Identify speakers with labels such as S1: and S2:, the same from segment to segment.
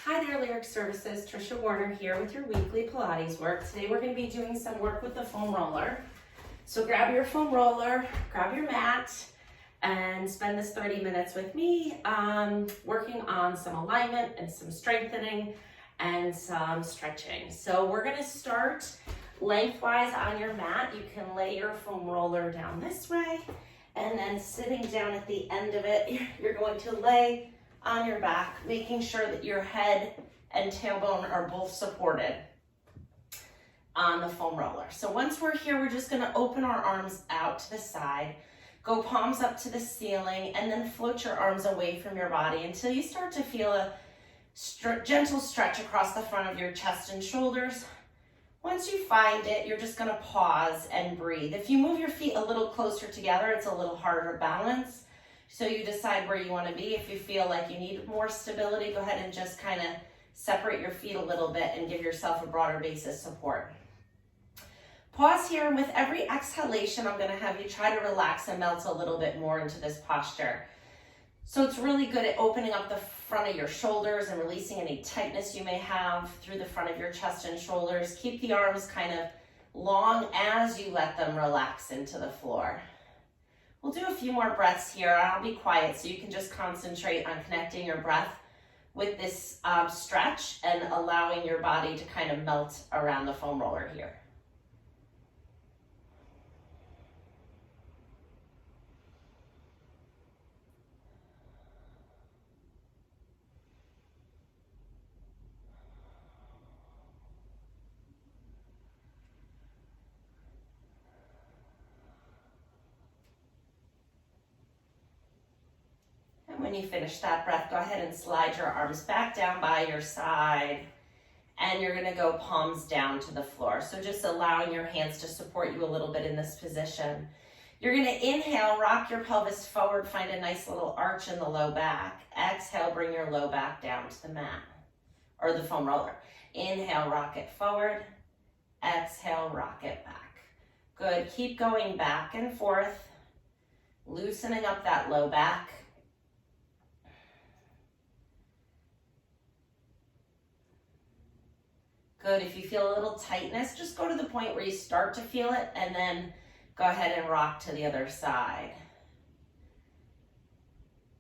S1: Hi there, Lyric Services. Trisha Warner here with your weekly Pilates work. Today we're going to be doing some work with the foam roller. So grab your foam roller, grab your mat, and spend this 30 minutes with me working on some alignment and some strengthening and some stretching. So we're going to start lengthwise on your mat. You can lay your foam roller down this way, and then sitting down at the end of it, you're going to lay on your back, making sure that your head and tailbone are both supported on the foam roller. So once we're here, we're just going to open our arms out to the side, go palms up to the ceiling, and then float your arms away from your body until you start to feel a gentle stretch across the front of your chest and shoulders. Once you find it, you're just going to pause and breathe. If you move your feet a little closer together, it's a little harder to balance. So you decide where you want to be. If you feel like you need more stability, go ahead and just kind of separate your feet a little bit and give yourself a broader base of support. Pause here, and with every exhalation, I'm going to have you try to relax and melt a little bit more into this posture. So it's really good at opening up the front of your shoulders and releasing any tightness you may have through the front of your chest and shoulders. Keep the arms kind of long as you let them relax into the floor. We'll do a few more breaths here. I'll be quiet so you can just concentrate on connecting your breath with this stretch and allowing your body to kind of melt around the foam roller here. When you finish that breath, go ahead and slide your arms back down by your side, and you're going to go palms down to the floor. So just allowing your hands to support you a little bit in this position. You're going to inhale, rock your pelvis forward, find a nice little arch in the low back. Exhale, bring your low back down to the mat or the foam roller. Inhale, rock it forward. Exhale, rock it back. Good. Keep going back and forth, loosening up that low back. Good. If you feel a little tightness, just go to the point where you start to feel it and then go ahead and rock to the other side.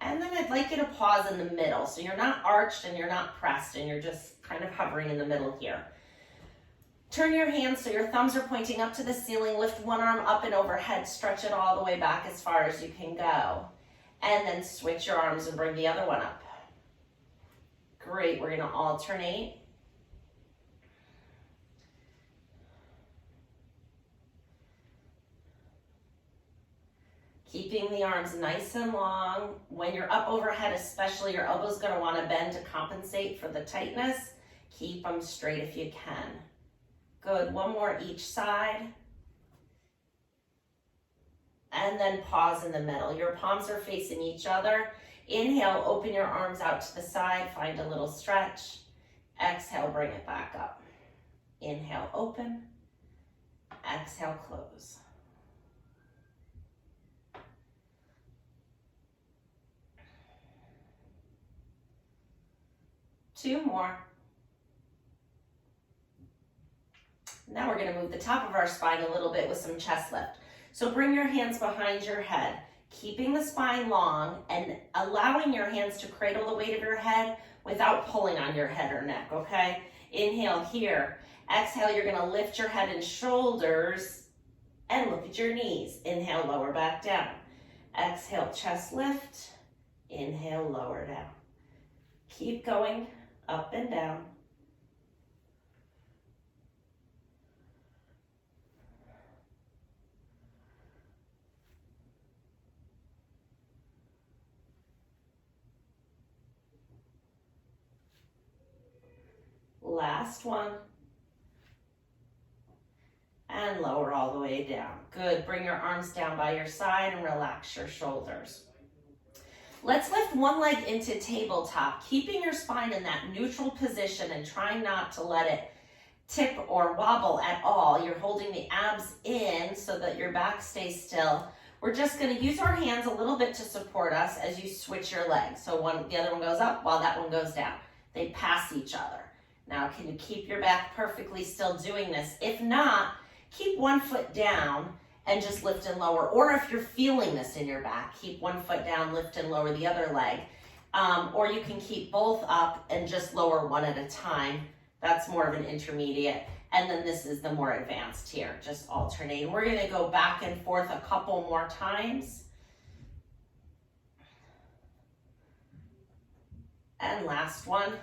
S1: And then I'd like you to pause in the middle. So you're not arched and you're not pressed and you're just kind of hovering in the middle here. Turn your hands so your thumbs are pointing up to the ceiling. Lift one arm up and overhead. Stretch it all the way back as far as you can go. And then switch your arms and bring the other one up. Great. We're going to alternate. Keeping the arms nice and long. When you're up overhead, especially, your elbow's going to want to bend to compensate for the tightness. Keep them straight if you can. Good. One more each side. And then pause in the middle. Your palms are facing each other. Inhale, open your arms out to the side. Find a little stretch. Exhale, bring it back up. Inhale, open. Exhale, close. Two more. Now we're going to move the top of our spine a little bit with some chest lift. So bring your hands behind your head, keeping the spine long and allowing your hands to cradle the weight of your head without pulling on your head or neck, okay? Inhale here. Exhale, you're going to lift your head and shoulders and look at your knees. Inhale, lower back down. Exhale, chest lift. Inhale, lower down. Keep going. Up and down. Last one. And lower all the way down. Good. Bring your arms down by your side and relax your shoulders. Let's lift one leg into tabletop, keeping your spine in that neutral position and trying not to let it tip or wobble at all. You're holding the abs in so that your back stays still. We're just going to use our hands a little bit to support us as you switch your legs. So the other one goes up while that one goes down. they pass each other. Now, can you keep your back perfectly still doing this? If not, keep one foot down and just lift and lower. Or if you're feeling this in your back, keep one foot down, lift and lower the other leg. Or you can keep both up and just lower one at a time. That's more of an intermediate. And then this is the more advanced here, just alternate. We're gonna go back and forth a couple more times. And last one.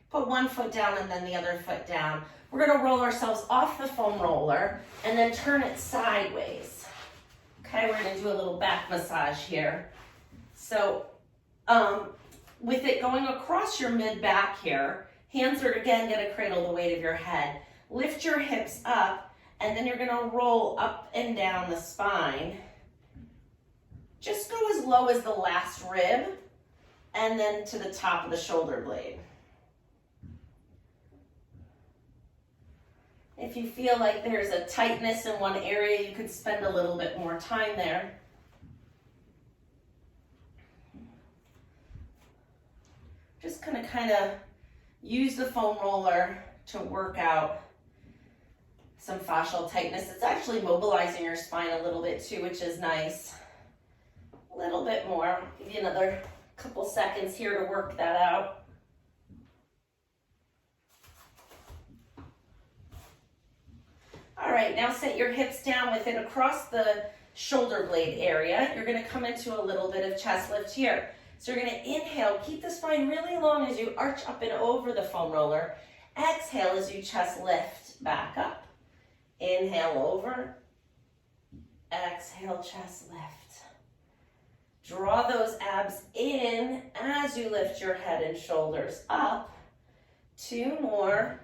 S1: Put one foot down and then the other foot down. We're gonna roll ourselves off the foam roller and then turn it sideways. Okay, we're gonna do a little back massage here. So with it going across your mid-back here, hands are again gonna cradle the weight of your head. Lift your hips up and then you're gonna roll up and down the spine. Just go as low as the last rib and then to the top of the shoulder blade. If you feel like there's a tightness in one area, you could spend a little bit more time there. Just gonna kind of use the foam roller to work out some fascial tightness. It's actually mobilizing your spine a little bit too, which is nice. A little bit more. I'll give you another couple seconds here to work that out. All right, now set your hips down with it across the shoulder blade area. You're gonna come into a little bit of chest lift here. So you're gonna inhale, keep the spine really long as you arch up and over the foam roller. Exhale as you chest lift back up. Inhale over, exhale, chest lift. Draw those abs in as you lift your head and shoulders up. 2 more.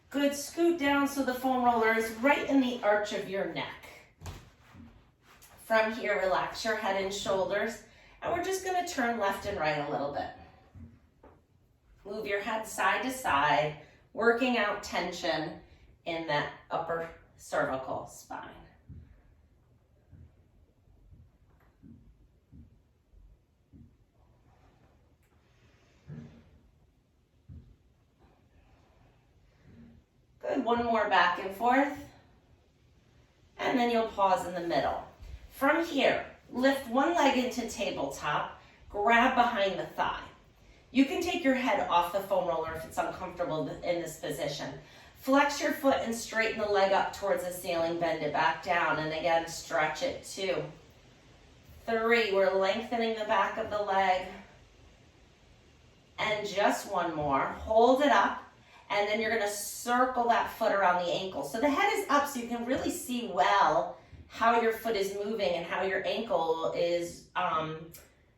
S1: Good, scoot down so the foam roller is right in the arch of your neck. From here, relax your head and shoulders, and we're just gonna turn left and right a little bit. Move your head side to side, working out tension in that upper cervical spine. Good, one more back and forth. And then you'll pause in the middle. From here, lift one leg into tabletop, grab behind the thigh. You can take your head off the foam roller if it's uncomfortable in this position. Flex your foot and straighten the leg up towards the ceiling, bend it back down, and again, stretch it. 2, 3, we're lengthening the back of the leg. And just one more, hold it up. And then you're gonna circle that foot around the ankle. So the head is up so you can really see well how your foot is moving and how your ankle is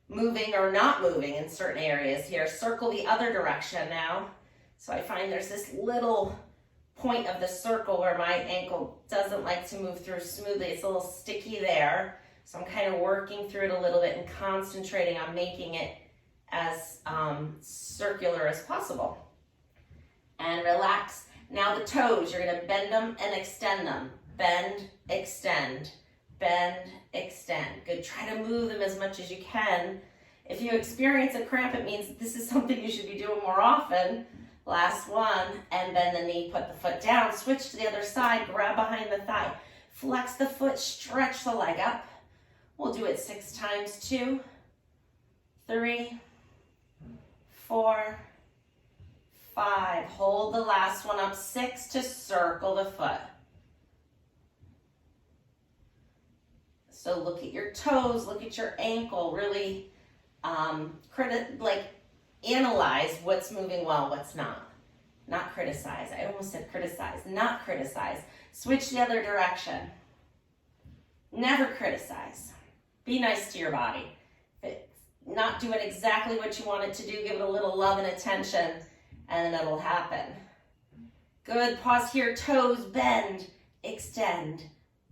S1: moving or not moving in certain areas here. Circle the other direction now. So I find there's this little point of the circle where my ankle doesn't like to move through smoothly. It's a little sticky there. So I'm kind of working through it a little bit and concentrating on making it as circular as possible. And relax. Now the toes, you're gonna bend them and extend them. Bend, extend, bend, extend. Good, try to move them as much as you can. If you experience a cramp, it means this is something you should be doing more often. Last one, and bend the knee, put the foot down, switch to the other side, grab behind the thigh. Flex the foot, stretch the leg up. We'll do it 6 times, 2, 3, 4, 5, hold the last one up, 6 to circle the foot. So look at your toes, look at your ankle, really analyze what's moving well, what's not. Not criticize, I almost said criticize, not criticize. Switch the other direction. Never criticize. Be nice to your body. If it's not doing exactly what you want it to do, give it a little love and attention, and then it'll happen. Good, pause here, toes, bend, extend,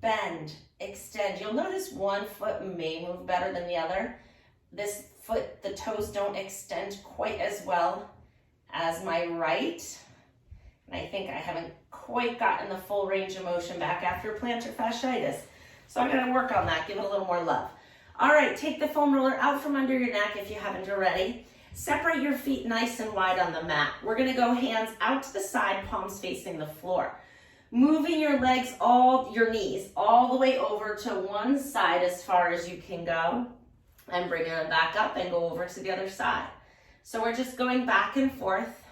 S1: bend, extend. You'll notice one foot may move better than the other. This foot, the toes don't extend quite as well as my right. And I think I haven't quite gotten the full range of motion back after plantar fasciitis. So I'm gonna work on that, give it a little more love. All right, take the foam roller out from under your neck if you haven't already. Separate your feet nice and wide on the mat. We're gonna go hands out to the side, palms facing the floor. Moving your legs, your knees, all the way over to one side as far as you can go, and bringing them back up and go over to the other side. So we're just going back and forth.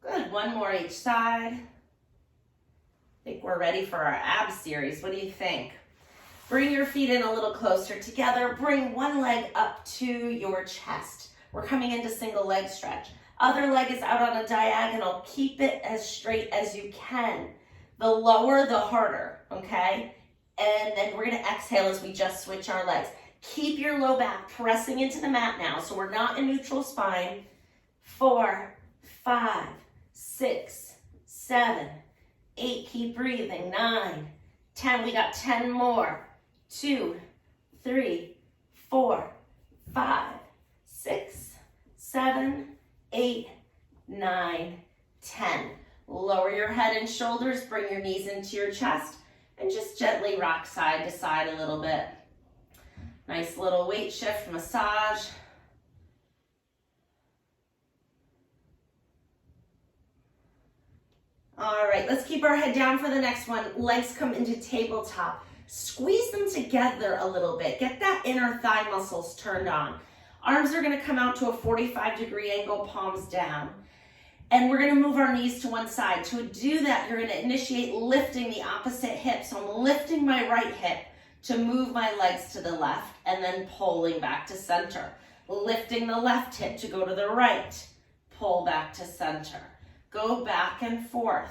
S1: Good, one more each side. I think we're ready for our abs series. What do you think? Bring your feet in a little closer together. Bring one leg up to your chest. We're coming into single leg stretch. Other leg is out on a diagonal. Keep it as straight as you can. The lower, the harder, okay? And then we're gonna exhale as we just switch our legs. Keep your low back pressing into the mat now, so we're not in neutral spine. 4, 5, 6, 7, 8, keep breathing, 9, 10, we got 10 more, 2, 3, 4, 5, 6, 7, 8, 9, 10. Lower your head and shoulders, bring your knees into your chest, and just gently rock side to side a little bit. Nice little weight shift, massage. All right, let's keep our head down for the next one. Legs come into tabletop. Squeeze them together a little bit. Get that inner thigh muscles turned on. Arms are gonna come out to a 45-degree angle, palms down. And we're gonna move our knees to one side. To do that, you're gonna initiate lifting the opposite hip. So I'm lifting my right hip to move my legs to the left and then pulling back to center. Lifting the left hip to go to the right, pull back to center. Go back and forth.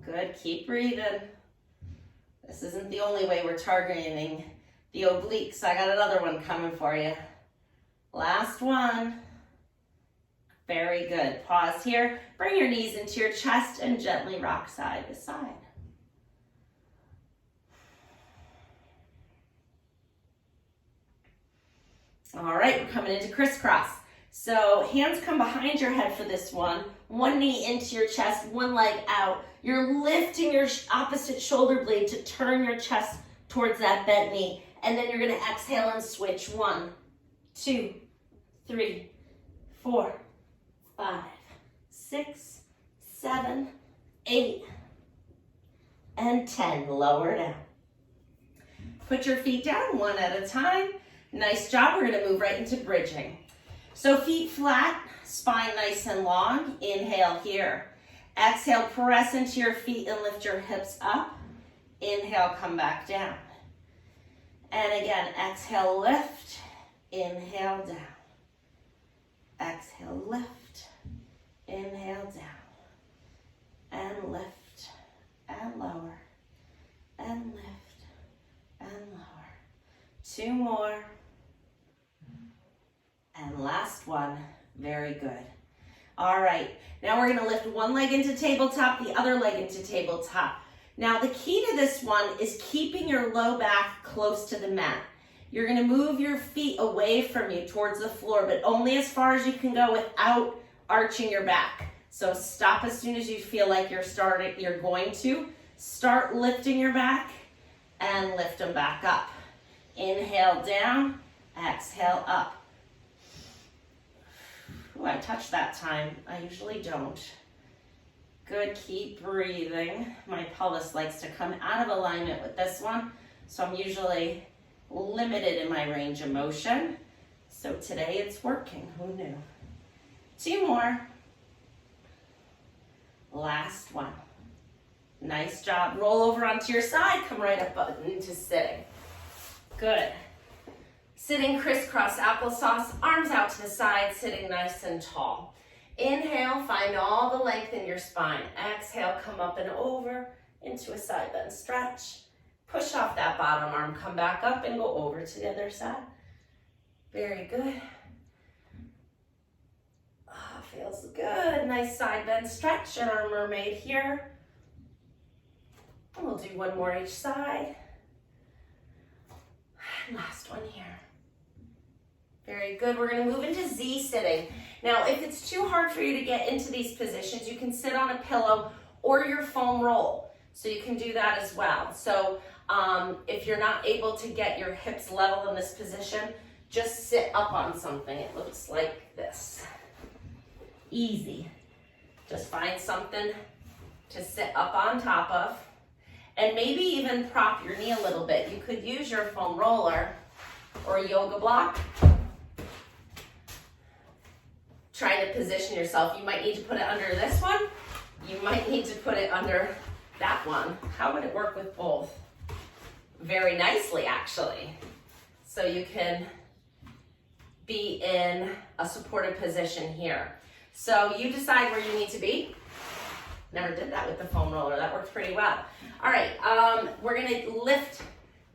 S1: Good, keep breathing. This isn't the only way we're targeting the obliques. I got another one coming for you. Last one. Very good. Pause here. Bring your knees into your chest and gently rock side to side. All right, we're coming into crisscross. So hands come behind your head for this one. One knee into your chest, one leg out. You're lifting your opposite shoulder blade to turn your chest towards that bent knee. And then you're gonna exhale and switch. 1, 2, 3, 4, 5, 6, 7, 8, and 10. Lower down. Put your feet down one at a time. Nice job. We're gonna move right into bridging. So feet flat, spine nice and long. Inhale here. Exhale, press into your feet and lift your hips up. Inhale, come back down. And again, exhale, lift. Inhale, down. Exhale, lift. Inhale, down. And lift. And lower. And lift. And lower. 2 more. And last one. Very good. All right, now we're gonna lift one leg into tabletop, the other leg into tabletop. Now the key to this one is keeping your low back close to the mat. You're gonna move your feet away from you towards the floor, but only as far as you can go without arching your back. So stop as soon as you feel like you're going to. Start lifting your back and lift them back up. Inhale down, exhale up. Ooh, I touched that time. I usually don't. Good, keep breathing. My pelvis likes to come out of alignment with this one, so I'm usually limited in my range of motion. So today it's working, who knew? 2 more. Last one. Nice job. Roll over onto your side, come right up into sitting. Good. Sitting crisscross applesauce, arms out to the side, sitting nice and tall. Inhale, find all the length in your spine. Exhale, come up and over. into a side bend stretch. Push off that bottom arm, come back up and go over to the other side. Very good. Oh, feels good. Nice side bend stretch in our mermaid here. And we'll do one more each side. And last one here. Very good. We're going to move into Z sitting. Now, if it's too hard for you to get into these positions, you can sit on a pillow or your foam roll. So you can do that as well. So if you're not able to get your hips level in this position, just sit up on something. It looks like this. Easy. Just find something to sit up on top of. And maybe even prop your knee a little bit. You could use your foam roller or a yoga block. Try to position yourself. You might need to put it under this one. You might need to put it under that one. How would it work with both? Very nicely, actually. So you can be in a supported position here. So you decide where you need to be. Never did that with the foam roller. That worked pretty well. All right, we're gonna lift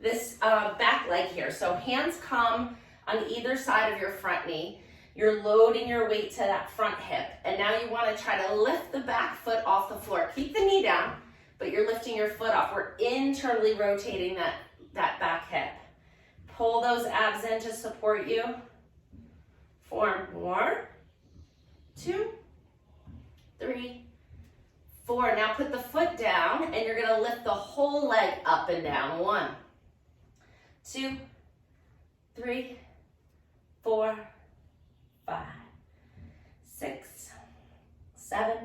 S1: this back leg here. So hands come on either side of your front knee. You're loading your weight to that front hip. And now you wanna try to lift the back foot off the floor. Keep the knee down, but you're lifting your foot off. We're internally rotating that back hip. Pull those abs in to support you. 4 more. 2, 3, 4. Now put the foot down and you're gonna lift the whole leg up and down. 1, 2, 3, 4, 5, 6, 7,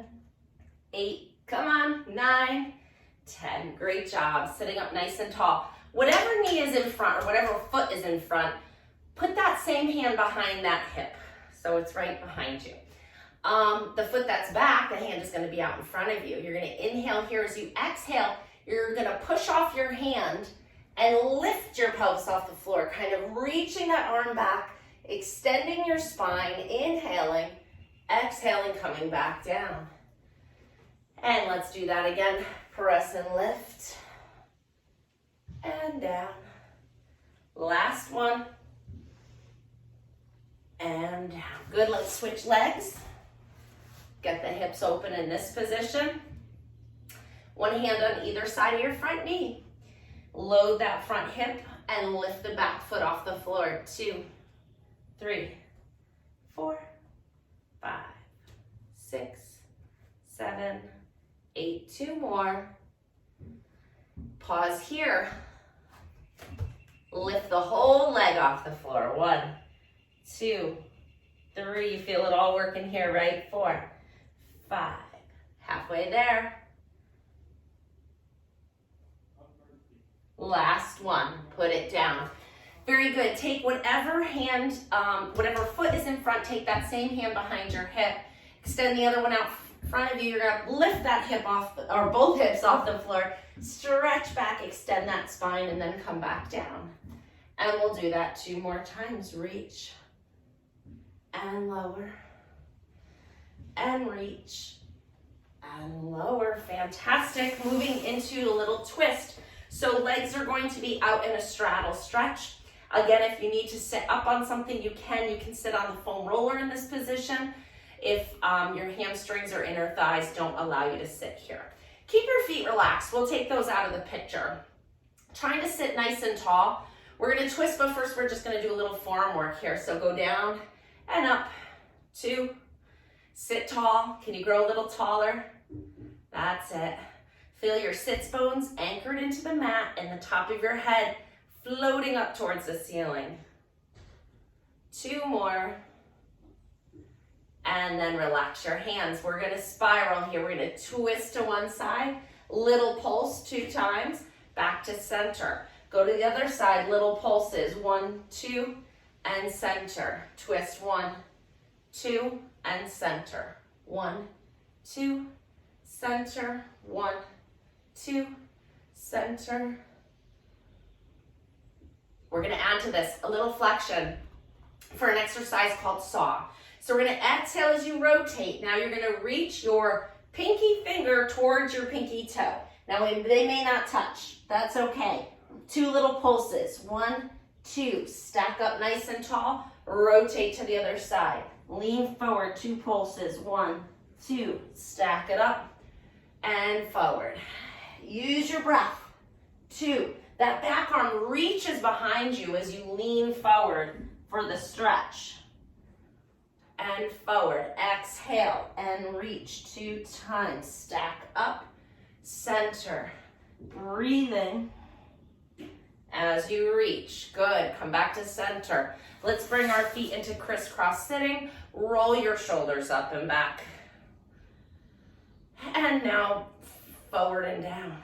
S1: 8, come on, 9, 10. Great job. Sitting up nice and tall. Whatever knee is in front or whatever foot is in front, put that same hand behind that hip. So it's right behind you. The foot that's back, the hand is going to be out in front of you. You're going to inhale here. As you exhale, you're going to push off your hand and lift your pelvis off the floor, kind of reaching that arm back, extending your spine, inhaling, exhaling, coming back down. And let's do that again. Press and lift. And down. Last one. And down. Good, let's switch legs. Get the hips open in this position. One hand on either side of your front knee. Load that front hip and lift the back foot off the floor. 2, 3, 4, 5, 6, 7, 8. 2 more. Pause here. Lift the whole leg off the floor. 1, 2, 3. You feel it all working here, right? 4, 5. Halfway there. Last one. Put it down. Very good. Take whatever hand, whatever foot is in front, take that same hand behind your hip. Extend the other one out in front of you. You're going to lift that hip off, or both hips off the floor. Stretch back, extend that spine, and then come back down. And we'll do that 2 more times. Reach and lower and reach and lower. Fantastic. Moving into a little twist. So legs are going to be out in a straddle stretch. Again, if you need to sit up on something, you can. You can sit on the foam roller in this position if your hamstrings or inner thighs don't allow you to sit here. Keep your feet relaxed. We'll take those out of the picture. Trying to sit nice and tall. We're going to twist, but first we're just going to do a little forearm work here. So go down and up. 2. Sit tall. Can you grow a little taller? That's it. Feel your sits bones anchored into the mat and the top of your head floating up towards the ceiling. 2 more. And then relax your hands. We're going to spiral here. We're going to twist to one side. Little pulse 2 times. Back to center. Go to the other side. Little pulses. 1, 2, and center. Twist. 1, 2, and center. 1, 2, center. 1, 2, center. We're going to add to this a little flexion for an exercise called saw. So we're going to exhale as you rotate. Now you're going to reach your pinky finger towards your pinky toe. Now they may not touch, that's okay. 2 little pulses, 1, 2, stack up nice and tall, rotate to the other side. Lean forward, 2 pulses, 1, 2, stack it up and forward. Use your breath, 2. That back arm reaches behind you as you lean forward for the stretch. And forward, exhale and reach 2 times. Stack up, center, breathing as you reach. Good, come back to center. Let's bring our feet into crisscross sitting. Roll your shoulders up and back. And now forward and down.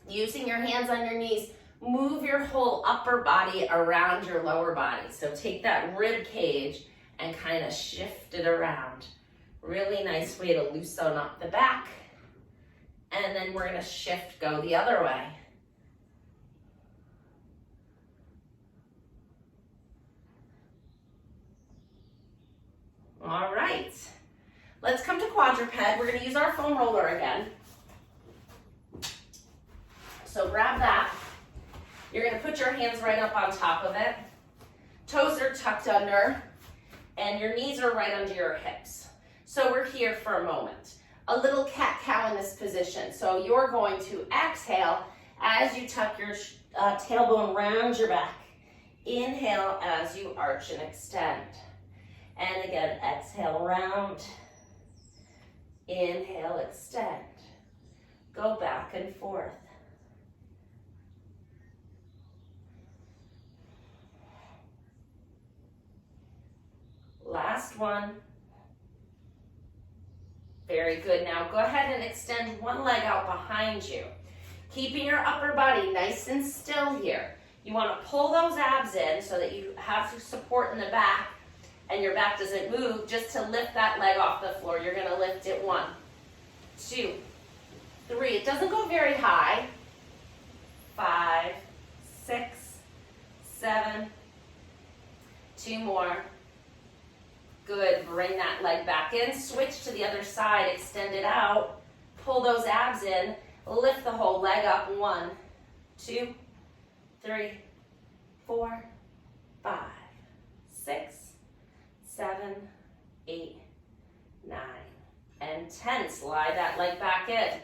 S1: Using your hands on your knees, move your whole upper body around your lower body. So take that rib cage and kind of shift it around. Really nice way to loosen up the back. And then we're gonna shift, go the other way. All right, let's come to quadruped. We're gonna use our foam roller again. So grab that. You're gonna put your hands right up on top of it. Toes are tucked under, and your knees are right under your hips. So we're here for a moment. A little cat-cow in this position. So you're going to exhale as you tuck your tailbone around your back. Inhale as you arch and extend. And again, exhale, round. Inhale, extend. Go back and forth. Last one. Very good. Now go ahead and extend one leg out behind you. Keeping your upper body nice and still here. You want to pull those abs in so that you have some support in the back and your back doesn't move, just to lift that leg off the floor. You're going to lift it 1, 2, 3. It doesn't go very high. 5, 6, 7. 2 more. Good, bring that leg back in, switch to the other side, extend it out, pull those abs in, lift the whole leg up. 1, 2, 3, 4, 5, 6, 7, 8, 9, and 10. Slide that leg back in.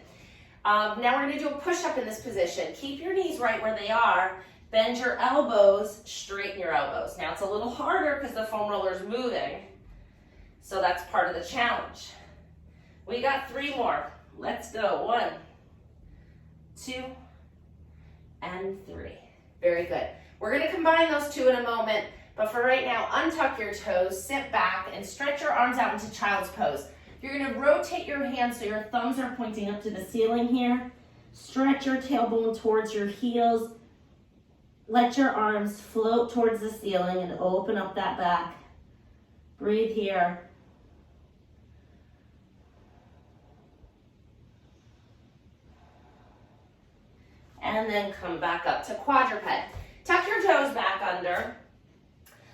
S1: Now we're gonna do a push-up in this position. Keep your knees right where they are, bend your elbows, straighten your elbows. Now it's a little harder because the foam roller is moving. So that's part of the challenge. We got 3 more. Let's go. 1, 2, and 3. Very good. We're going to combine those 2 in a moment, but for right now, untuck your toes, sit back, and stretch your arms out into child's pose. You're going to rotate your hands so your thumbs are pointing up to the ceiling here. Stretch your tailbone towards your heels. Let your arms float towards the ceiling and open up that back. Breathe here. And then come back up to quadruped. Tuck your toes back under.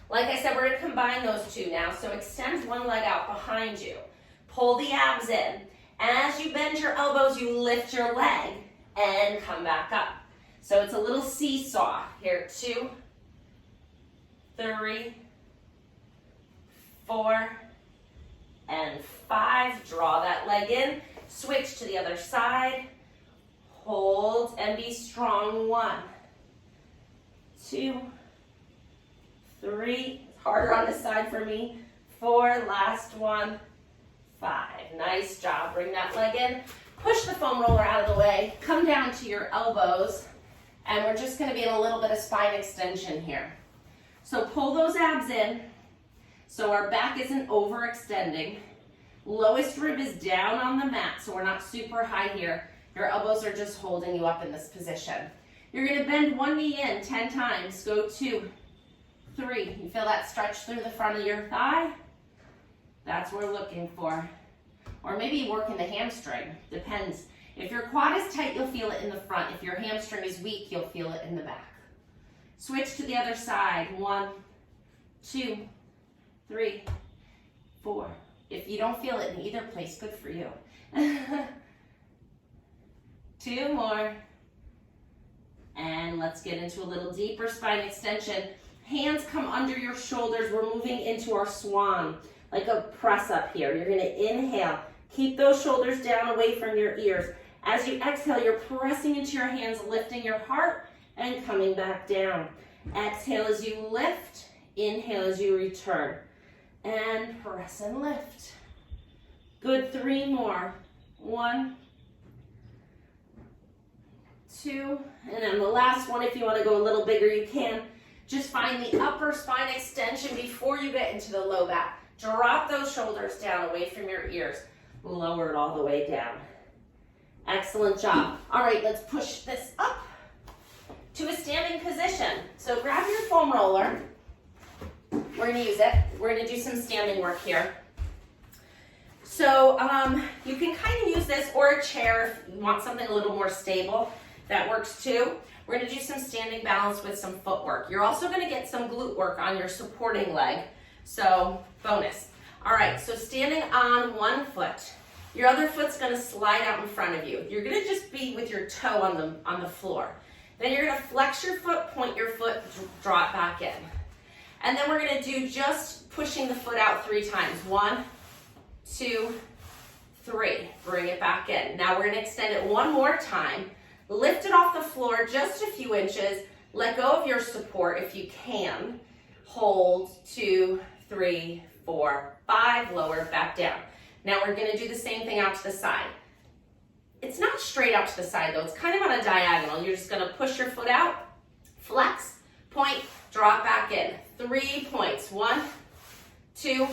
S1: Like I said, we're going to combine those 2 now. So extend one leg out behind you. Pull the abs in. As you bend your elbows, you lift your leg and come back up. So it's a little seesaw. Here, 2, 3, 4, and 5. Draw that leg in. Switch to the other side. Hold and be strong. 1, 2, 3. It's harder on this side for me. 4, last one. 5. Nice job. Bring that leg in. Push the foam roller out of the way. Come down to your elbows. And we're just going to be in a little bit of spine extension here. So pull those abs in so our back isn't overextending. Lowest rib is down on the mat, so we're not super high here. Your elbows are just holding you up in this position. You're going to bend one knee in 10 times. Go 2, 3. You feel that stretch through the front of your thigh? That's what we're looking for. Or maybe working the hamstring. Depends. If your quad is tight, you'll feel it in the front. If your hamstring is weak, you'll feel it in the back. Switch to the other side. 1, 2, 3, 4, If you don't feel it in either place, good for you. 2 more. And let's get into a little deeper spine extension. Hands come under your shoulders. We're moving into our swan, like a press up here. You're gonna inhale. Keep those shoulders down away from your ears. As you exhale, you're pressing into your hands, lifting your heart and coming back down. Exhale as you lift. Inhale as you return. And press and lift. Good, 3 more. 1, 2, and then the last one, if you want to go a little bigger, you can. Just find the upper spine extension before you get into the low back. Drop those shoulders down away from your ears. Lower it all the way down. Excellent job. All right, let's push this up to a standing position. So grab your foam roller. We're going to use it. We're going to do some standing work here. So you can kind of use this or a chair if you want something a little more stable. That works too. We're going to do some standing balance with some footwork. You're also going to get some glute work on your supporting leg. So bonus. All right, so standing on one foot. Your other foot's going to slide out in front of you. You're going to just be with your toe on the floor. Then you're going to flex your foot, point your foot, draw it back in. And then we're going to do just pushing the foot out 3 times. 1, 2, 3. Bring it back in. Now we're going to extend it one more time. Lift it off the floor just a few inches. Let go of your support if you can. Hold 2, 3, 4, 5. Lower it back down. Now we're going to do the same thing out to the side. It's not straight out to the side though. It's kind of on a diagonal. You're just going to push your foot out, flex, point, draw it back in. 3 points. 1, 2,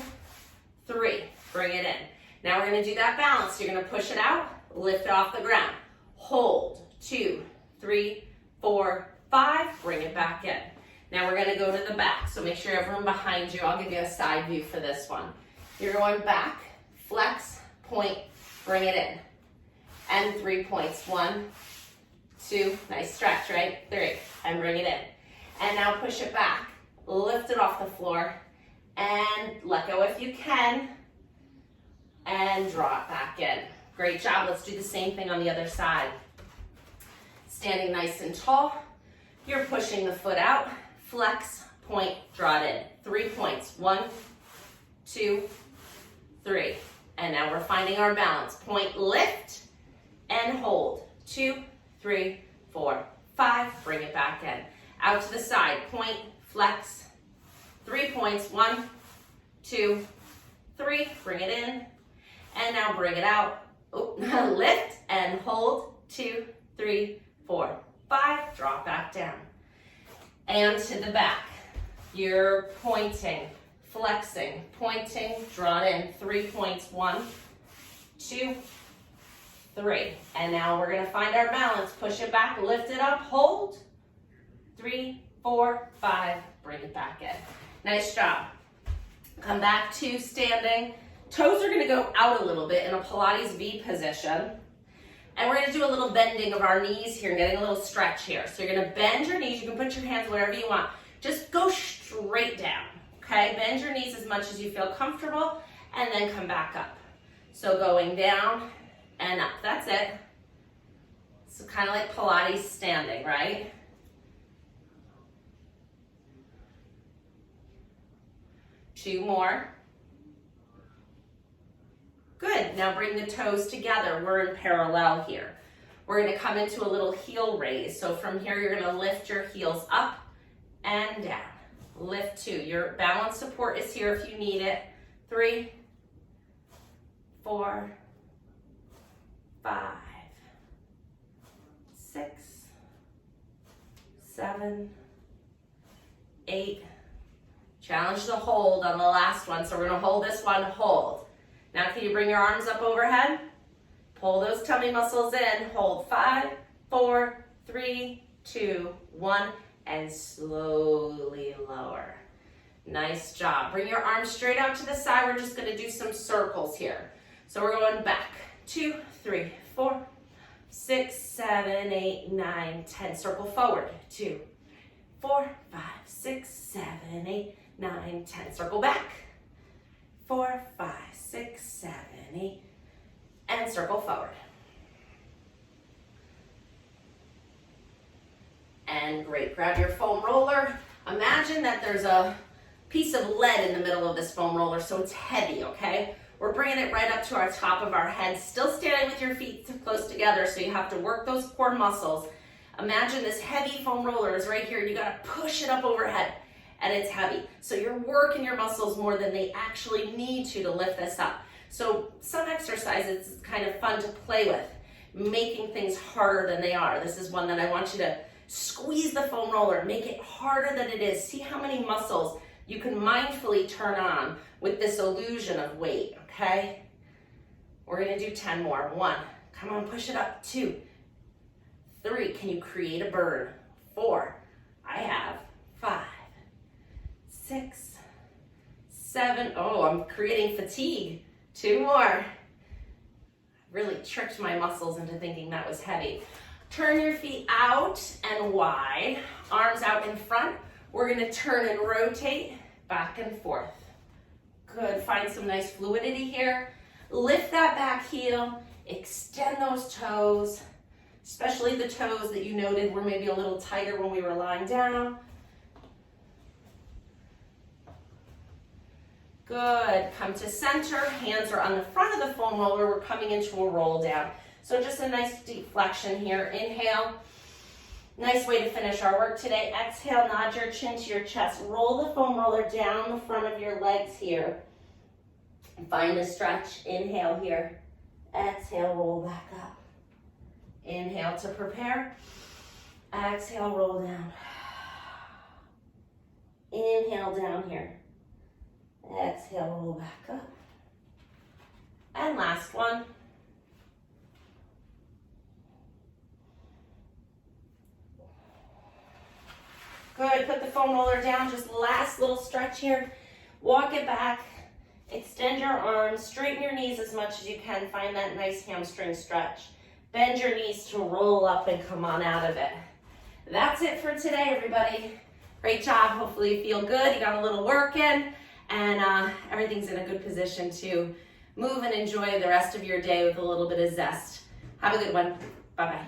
S1: 3. Bring it in. Now we're going to do that balance. You're going to push it out, lift it off the ground. Hold. 2, 3, 4, 5. Bring it back in. Now we're going to go to the back. So make sure you have room behind you. I'll give you a side view for this one. You're going back, flex, point, bring it in. And 3 points. 1, 2, nice stretch, right? 3, and bring it in. And now push it back. Lift it off the floor. And let go if you can. And draw it back in. Great job. Let's do the same thing on the other side. Standing nice and tall. You're pushing the foot out. Flex, point, draw it in. 3 points. 1, 2, 3. And now we're finding our balance. Point, lift, and hold. 2, 3, 4, 5. Bring it back in. Out to the side. Point, flex. 3 points. 1, 2, 3. Bring it in. And now bring it out. Lift and hold. 2, 3, 4, 5. Drop back down. And to the back. You're pointing, flexing, pointing, draw it in. 3 points. 1, 2, 3. And now we're going to find our balance. Push it back, lift it up, hold. 3, 4, 5. Bring it back in. Nice job. Come back to standing. Toes are going to go out a little bit in a Pilates V position. And we're going to do a little bending of our knees here and getting a little stretch here. So you're going to bend your knees. You can put your hands wherever you want. Just go straight down, okay? Bend your knees as much as you feel comfortable and then come back up. So going down and up. That's it. So kind of like Pilates standing, right? Two more. Good. Now bring the toes together. We're in parallel here. We're going to come into a little heel raise. So from here, you're going to lift your heels up and down. Lift 2. Your balance support is here if you need it. 3, 4, 5, 6, 7, 8. Challenge the hold on the last one. So we're going to hold this one, hold. Now can you bring your arms up overhead? Pull those tummy muscles in. Hold 5, 4, 3, 2, 1, and slowly lower. Nice job. Bring your arms straight out to the side. We're just going to do some circles here. So we're going back. 2, 3, 4, 6, 7, 8, 9, 10. Circle forward. 2, 4, 5, 6, 7, 8, 9, 10. Circle back. 4, 5, 6, 7, 8, and circle forward. And great, grab your foam roller. Imagine that there's a piece of lead in the middle of this foam roller, so it's heavy, okay? We're bringing it right up to our top of our head, still standing with your feet close together, so you have to work those core muscles. Imagine this heavy foam roller is right here, and you gotta push it up overhead, and it's heavy. So you're working your muscles more than they actually need to lift this up. So some exercises is kind of fun to play with, making things harder than they are. This is one that I want you to squeeze the foam roller, make it harder than it is. See how many muscles you can mindfully turn on with this illusion of weight, okay? We're gonna do 10 more. 1, come on, push it up. 2, 3, can you create a burn? 4, I have 5, 6, 7, oh, I'm creating fatigue. 2 more. Really tricked my muscles into thinking that was heavy. Turn your feet out and wide, arms out in front. We're gonna turn and rotate back and forth. Good, find some nice fluidity here. Lift that back heel, extend those toes, especially the toes that you noted were maybe a little tighter when we were lying down. Good, come to center, hands are on the front of the foam roller, we're coming into a roll down. So just a nice deep flexion here, inhale. Nice way to finish our work today. Exhale, nod your chin to your chest. Roll the foam roller down the front of your legs here. Find a stretch, inhale here. Exhale, roll back up. Inhale to prepare. Exhale, roll down. Inhale down here. Exhale, roll back up. And last one. Good, put the foam roller down, just last little stretch here. Walk it back, extend your arms, straighten your knees as much as you can, find that nice hamstring stretch. Bend your knees to roll up and come on out of it. That's it for today, everybody. Great job, hopefully you feel good, you got a little work in, and everything's in a good position to move and enjoy the rest of your day with a little bit of zest. Have a good one, bye-bye.